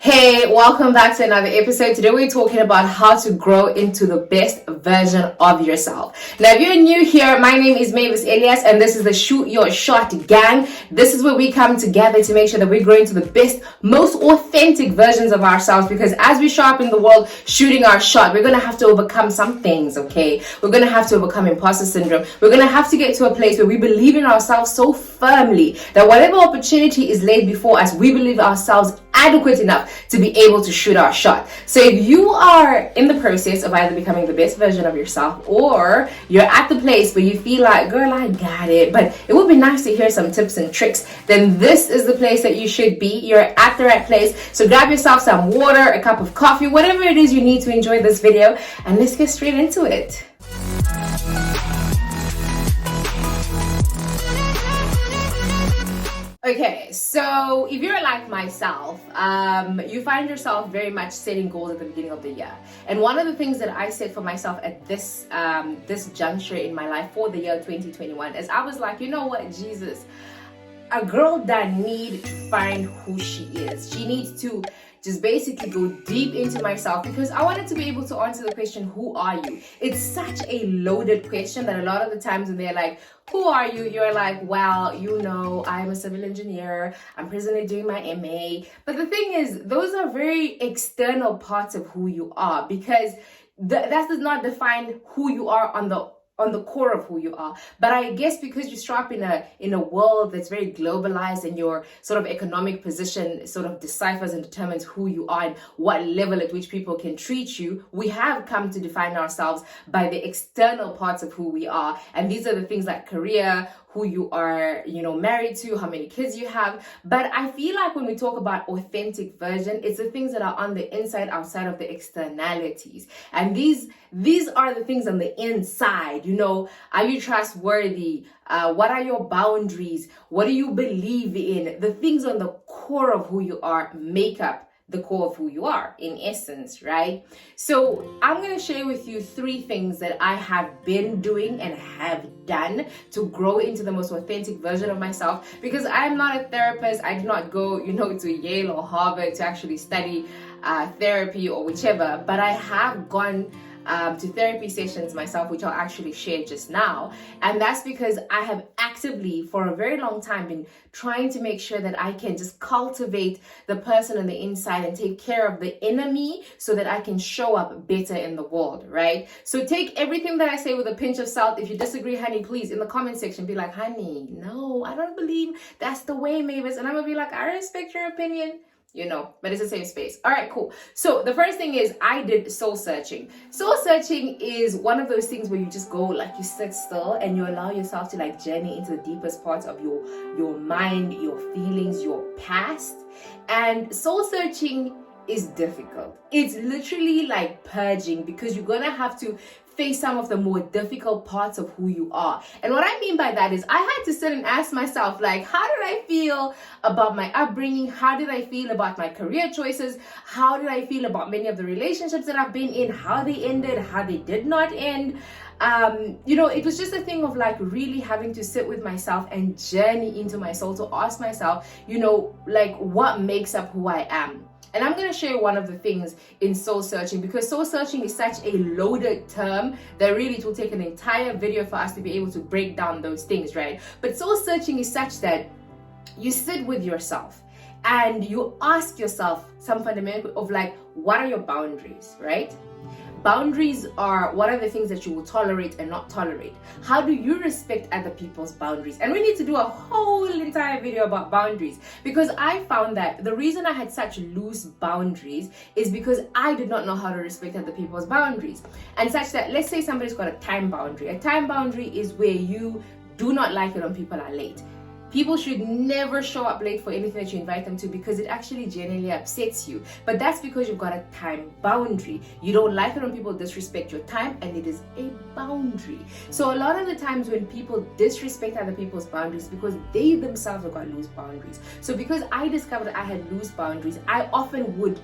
Hey, welcome back to another episode. Today we're talking about how to grow into the best version of yourself. Now, if you're new here, my name is maviselias and this is the Shoot Your Shot gang. This is where we come together to make sure that we grow into the best, most authentic versions of ourselves, because as we show up in the world shooting our shot, we're going to have to overcome some things, okay? We're going to have to overcome imposter syndrome. We're going to have to get to a place where we believe in ourselves so firmly that whatever opportunity is laid before us, we believe ourselves adequate enough to be able to shoot our shot. So if you are in the process of either becoming the best version of yourself, or you're at the place where you feel like, girl, I got it, but it would be nice to hear some tips and tricks, then this is the place that you should be. You're at the right place. So grab yourself some water, a cup of coffee, whatever it is you need to enjoy this video, and let's get straight into it. Okay, so if you're like myself, you find yourself very much setting goals at the beginning of the year. And one of the things that I set for myself at this juncture in my life for the year 2021 is I was like, you know what, Jesus, a girl that needs to find who she is. She needs to just basically go deep into myself, because I wanted to be able to answer the question, who are you? It's such a loaded question that a lot of the times when they're like, who are you? You're like, well, you know, I'm a civil engineer. I'm presently doing my MA. But the thing is, those are very external parts of who you are, because that does not define who you are on the core of who you are. But I guess because you show up in a world that's very globalized, and your sort of economic position sort of deciphers and determines who you are and what level at which people can treat you, we have come to define ourselves by the external parts of who we are. And these are the things like career, who you are, married to, how many kids you have. But I feel like when we talk about authentic version, it's the things that are on the inside, outside of the externalities. And these are the things on the inside. Are you trustworthy? What are your boundaries? What do you believe in? The things on the core of who you are make up the core of who you are, in essence, right? So I'm going to share with you 3 things that I have been doing and have done to grow into the most authentic version of myself, because I'm not a therapist. I did not go, to Yale or Harvard to actually study therapy or whichever, but I have gone to therapy sessions myself, which I'll actually share just now. And that's because I have actively, for a very long time, been trying to make sure that I can just cultivate the person on the inside and take care of the inner me so that I can show up better in the world, right? So take everything that I say with a pinch of salt. If you disagree, honey, please, in the comment section, be like, honey, no, I don't believe that's the way, Mavis. And I'm gonna be like, I respect your opinion. But it's the same space. All right, cool. So the first thing is I did soul searching. Soul searching is one of those things where you just go, like, you sit still and you allow yourself to journey into the deepest parts of your mind, your feelings, your past. And soul searching is difficult. It's literally like purging, because you're gonna have to face some of the more difficult parts of who you are. And what I mean by that is I had to sit and ask myself, how did I feel about my upbringing? How did I feel about my career choices? How did I feel about many of the relationships that I've been in, how they ended, how they did not end? It was just a thing of really having to sit with myself and journey into my soul to ask myself, what makes up who I am? And I'm going to share one of the things in soul searching, because soul searching is such a loaded term that really it will take an entire video for us to be able to break down those things, right? But soul searching is such that you sit with yourself and you ask yourself some fundamental of what are your boundaries, right? Boundaries are what are the things that you will tolerate and not tolerate. How do you respect other people's boundaries? And we need to do a whole entire video about boundaries, because I found that the reason I had such loose boundaries is because I did not know how to respect other people's boundaries. And such that, let's say somebody's got a time boundary. A time boundary is where you do not like it when people are late. People should never show up late for anything that you invite them to, because it actually genuinely upsets you. But that's because you've got a time boundary. You don't like it when people disrespect your time, and it is a boundary. So a lot of the times when people disrespect other people's boundaries, because they themselves have got loose boundaries. So because I discovered I had loose boundaries, I often would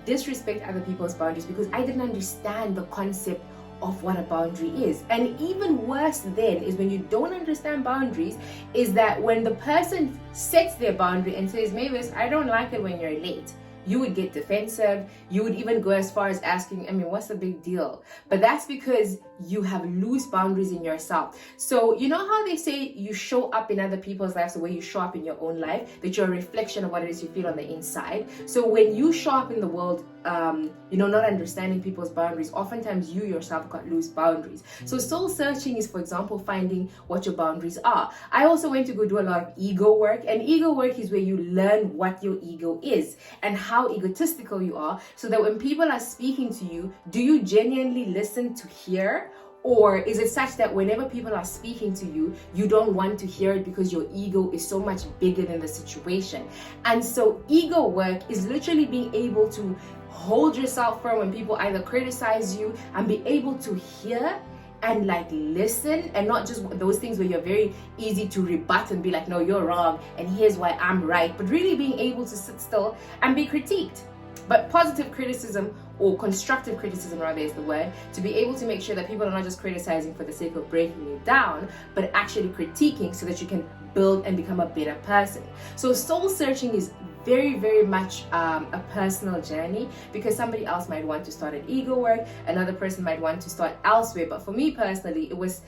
disrespect other people's boundaries because I didn't understand the concept of what a boundary is. And even worse then is when you don't understand boundaries, is that when the person sets their boundary and says, Mavis, I don't like it when you're late. you would get defensive. You would even go as far as asking, I mean, what's the big deal? But that's because you have loose boundaries in yourself. So you know how they say you show up in other people's lives the way you show up in your own life, that you're a reflection of what it is you feel on the inside. So when you show up in the world, not understanding people's boundaries, oftentimes you yourself got loose boundaries. So soul searching is, for example, finding what your boundaries are. I also went to go do a lot of ego work, and ego work is where you learn what your ego is and how egotistical you are, so that when people are speaking to you, do you genuinely listen to hear? Or is it such that whenever people are speaking to you, you don't want to hear it because your ego is so much bigger than the situation? And so ego work is literally being able to hold yourself firm when people either criticize you, and be able to hear and listen, and not just those things where you're very easy to rebut and be like, no, you're wrong and here's why I'm right, but really being able to sit still and be critiqued. But positive criticism, or constructive criticism rather is the word, to be able to make sure that people are not just criticizing for the sake of breaking you down, but actually critiquing so that you can build and become a better person. So soul searching is very, very much a personal journey, because somebody else might want to start an ego work, another person might want to start elsewhere. But for me personally, it was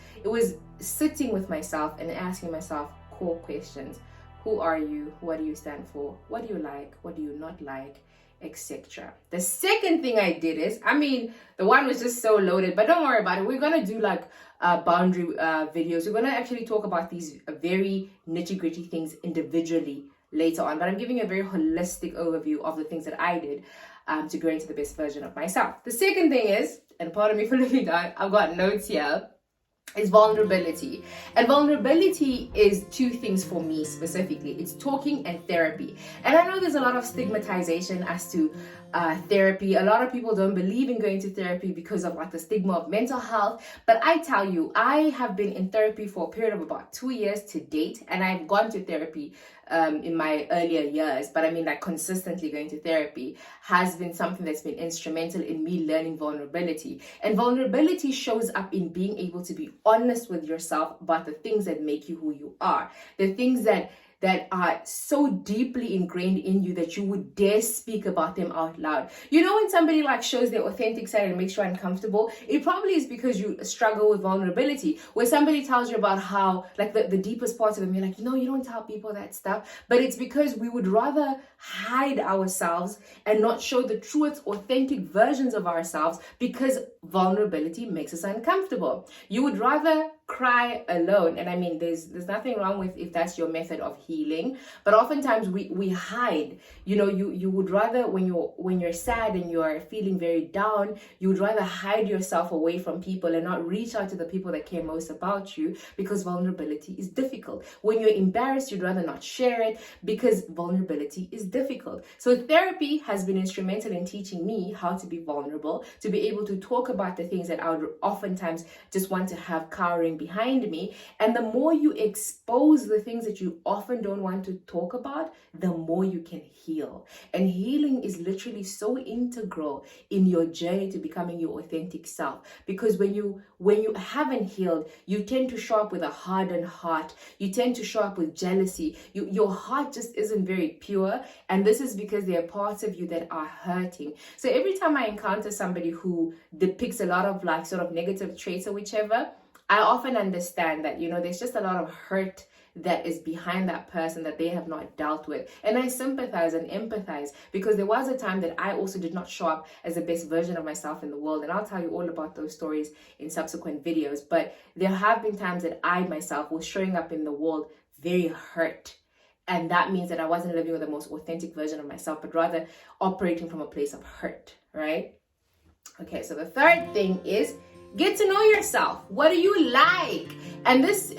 sitting with myself and asking myself core questions. Who are you? What do you stand for? What do you like? What do you not like? Etc. The second thing I did is, the one was just so loaded, but don't worry about it. We're gonna do boundary videos. We're gonna actually talk about these very nitty-gritty things individually later on, but I'm giving you a very holistic overview of the things that I did to grow into the best version of myself. The second thing is, and pardon me for looking down, I've got notes here, is vulnerability. And vulnerability is two things for me specifically. It's talking and therapy. And I know there's a lot of stigmatization as to therapy. A lot of people don't believe in going to therapy because of the stigma of mental health. But I tell you, I have been in therapy for a period of about 2 years to date, and I've gone to therapy in my earlier years, but consistently going to therapy has been something that's been instrumental in me learning vulnerability. And vulnerability shows up in being able to be honest with yourself about the things that make you who you are, the things that are so deeply ingrained in you that you would dare speak about them out loud. You know, when somebody shows their authentic side and makes you uncomfortable, it probably is because you struggle with vulnerability. Where somebody tells you about how the deepest parts of them, you're like, no, you don't tell people that stuff. But it's because we would rather hide ourselves and not show the truest, authentic versions of ourselves, because vulnerability makes us uncomfortable. You would rather cry alone, and there's nothing wrong with if that's your method of healing, but oftentimes we hide. You would rather, when you're sad and you're feeling very down, you would rather hide yourself away from people and not reach out to the people that care most about you, because vulnerability is difficult. When you're embarrassed, you'd rather not share it because vulnerability is difficult. So therapy has been instrumental in teaching me how to be vulnerable, to be able to talk about the things that I would oftentimes just want to have cowering behind me. And the more you expose the things that you often don't want to talk about, the more you can heal. And healing is literally so integral in your journey to becoming your authentic self, because when you haven't healed, you tend to show up with a hardened heart. You tend to show up with jealousy. Your heart just isn't very pure, and this is because there are parts of you that are hurting. So every time I encounter somebody who depicts a lot of sort of negative traits or whichever, I often understand that, there's just a lot of hurt that is behind that person that they have not dealt with. And I sympathize and empathize, because there was a time that I also did not show up as the best version of myself in the world. And I'll tell you all about those stories in subsequent videos. But there have been times that I myself was showing up in the world very hurt. And that means that I wasn't living with the most authentic version of myself, but rather operating from a place of hurt, right? Okay, so the third thing is get to know yourself. What do you like? And this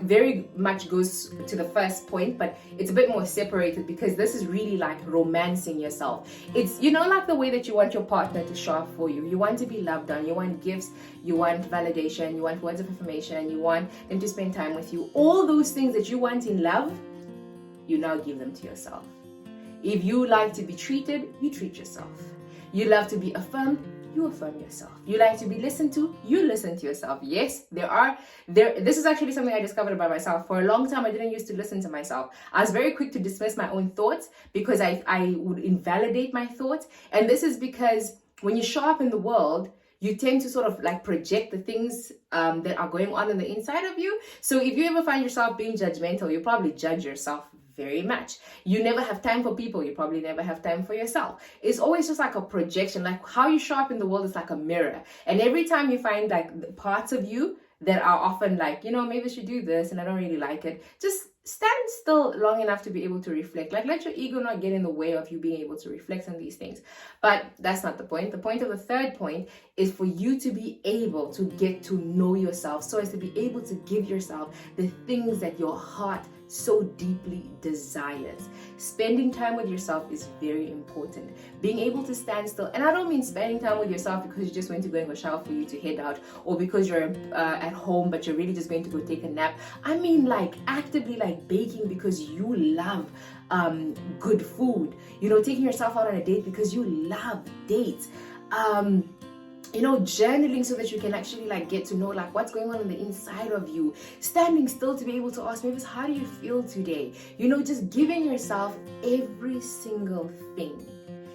very much goes to the first point, but it's a bit more separated, because this is really romancing yourself. It's, the way that you want your partner to show up for you. You want to be loved on, you want gifts, you want validation, you want words of affirmation, you want them to spend time with you. All those things that you want in love, you now give them to yourself. If you like to be treated, you treat yourself. You love to be affirmed, you affirm yourself. You like to be listened to, you listen to yourself. Yes, this is actually something I discovered about myself. For a long time, I didn't used to listen to myself. I was very quick to dismiss my own thoughts because I would invalidate my thoughts. And this is because when you show up in the world, you tend to sort of like project the things that are going on the inside of you. So if you ever find yourself being judgmental, you probably judge yourself very much. You never have time for people. You probably never have time for yourself. It's always just like a projection. Like how you show up in the world is like a mirror. And every time you find like parts of you that are often like, maybe I should do this and I don't really like it, just stand still long enough to be able to reflect. Like let your ego not get in the way of you being able to reflect on these things. But that's not the point. The point of the third point is for you to be able to get to know yourself, so as to be able to give yourself the things that your heart so deeply desires. Spending time with yourself is very important. Being able to stand still, and I don't mean spending time with yourself because you just went to go and go shower for you to head out, or because you're at home but you're really just going to go take a nap. I mean like actively like baking because you love good food, taking yourself out on a date because you love dates, journaling so that you can actually like get to know like what's going on the inside of you, standing still to be able to ask, Mavis, how do you feel today? Just giving yourself every single thing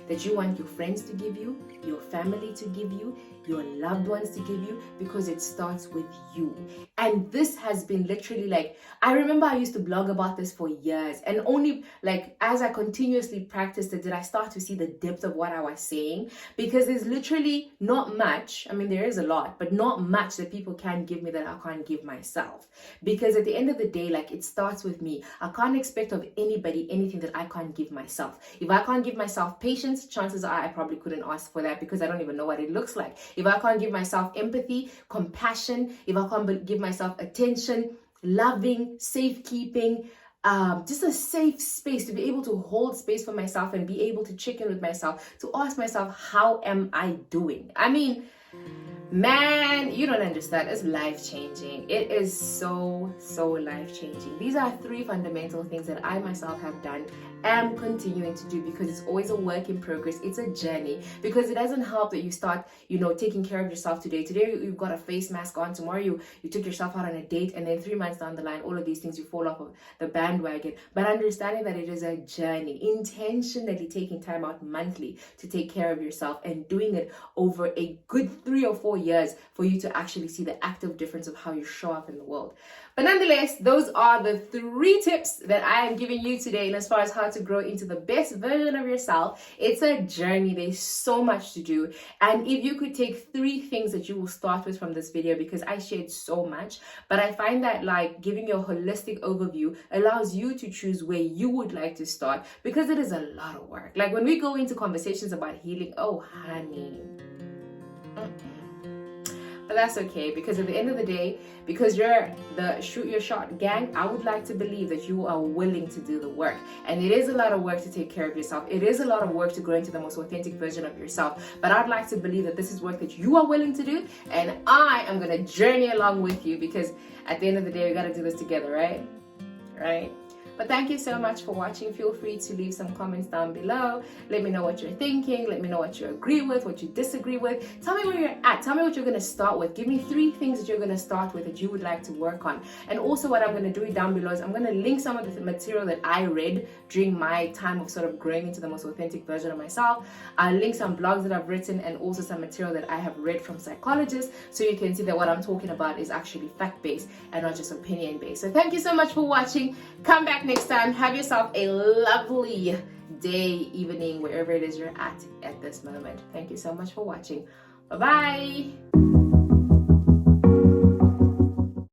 that you want your friends to give you, your family to give you, your loved ones to give you, because it starts with you. And this has been literally like, I remember I used to blog about this for years, and only like as I continuously practiced it did I start to see the depth of what I was saying, because there's literally not much, I mean there is a lot, but not much that people can give me that I can't give myself. Because at the end of the day, like it starts with me. I can't expect of anybody anything that I can't give myself. If I can't give myself patience, chances are I probably couldn't ask for that, because I don't even know what it looks like. If I can't give myself empathy, compassion, if I can't give myself attention, loving, safekeeping, just a safe space to be able to hold space for myself and be able to check in with myself, to ask myself, how am I doing? I mean, man, you don't understand. It's life-changing. It is so life-changing. These are 3 fundamental things that I myself have done, am continuing to do, because it's always a work in progress. It's a journey, because it doesn't help that you start, taking care of yourself today. Today you've got a face mask on. Tomorrow you took yourself out on a date, and then 3 months down the line, all of these things, you fall off of the bandwagon. But understanding that it is a journey, intentionally taking time out monthly to take care of yourself, and doing it over a good 3 or 4 years for you to actually see the active difference of how you show up in the world. But nonetheless, those are the 3 tips that I am giving you today. And as far as how to grow into the best version of yourself, it's a journey. There's so much to do. And if you could take 3 things that you will start with from this video, because I shared so much, but I find that like giving you a holistic overview allows you to choose where you would like to start, because it is a lot of work. Like when we go into conversations about healing, oh honey, but that's okay, because at the end of the day, because you're the shoot your shot gang, I would like to believe that you are willing to do the work. And it is a lot of work to take care of yourself. It is a lot of work to grow into the most authentic version of yourself. But I'd like to believe that this is work that you are willing to do, and I am going to journey along with you, because at the end of the day, we got to do this together, right? Right? But thank you so much for watching. Feel free to leave some comments down below. Let me know what you're thinking. Let me know what you agree with, what you disagree with. Tell me where you're at. Tell me what you're going to start with. Give me 3 things that you're going to start with that you would like to work on. And also what I'm going to do down below is I'm going to link some of the material that I read during my time of sort of growing into the most authentic version of myself. I'll link some blogs that I've written, and also some material that I have read from psychologists, so you can see that what I'm talking about is actually fact-based and not just opinion-based. So thank you so much for watching. Come back next time. Have yourself a lovely day, evening, wherever it is you're at this moment. Thank you so much for watching. Bye-bye.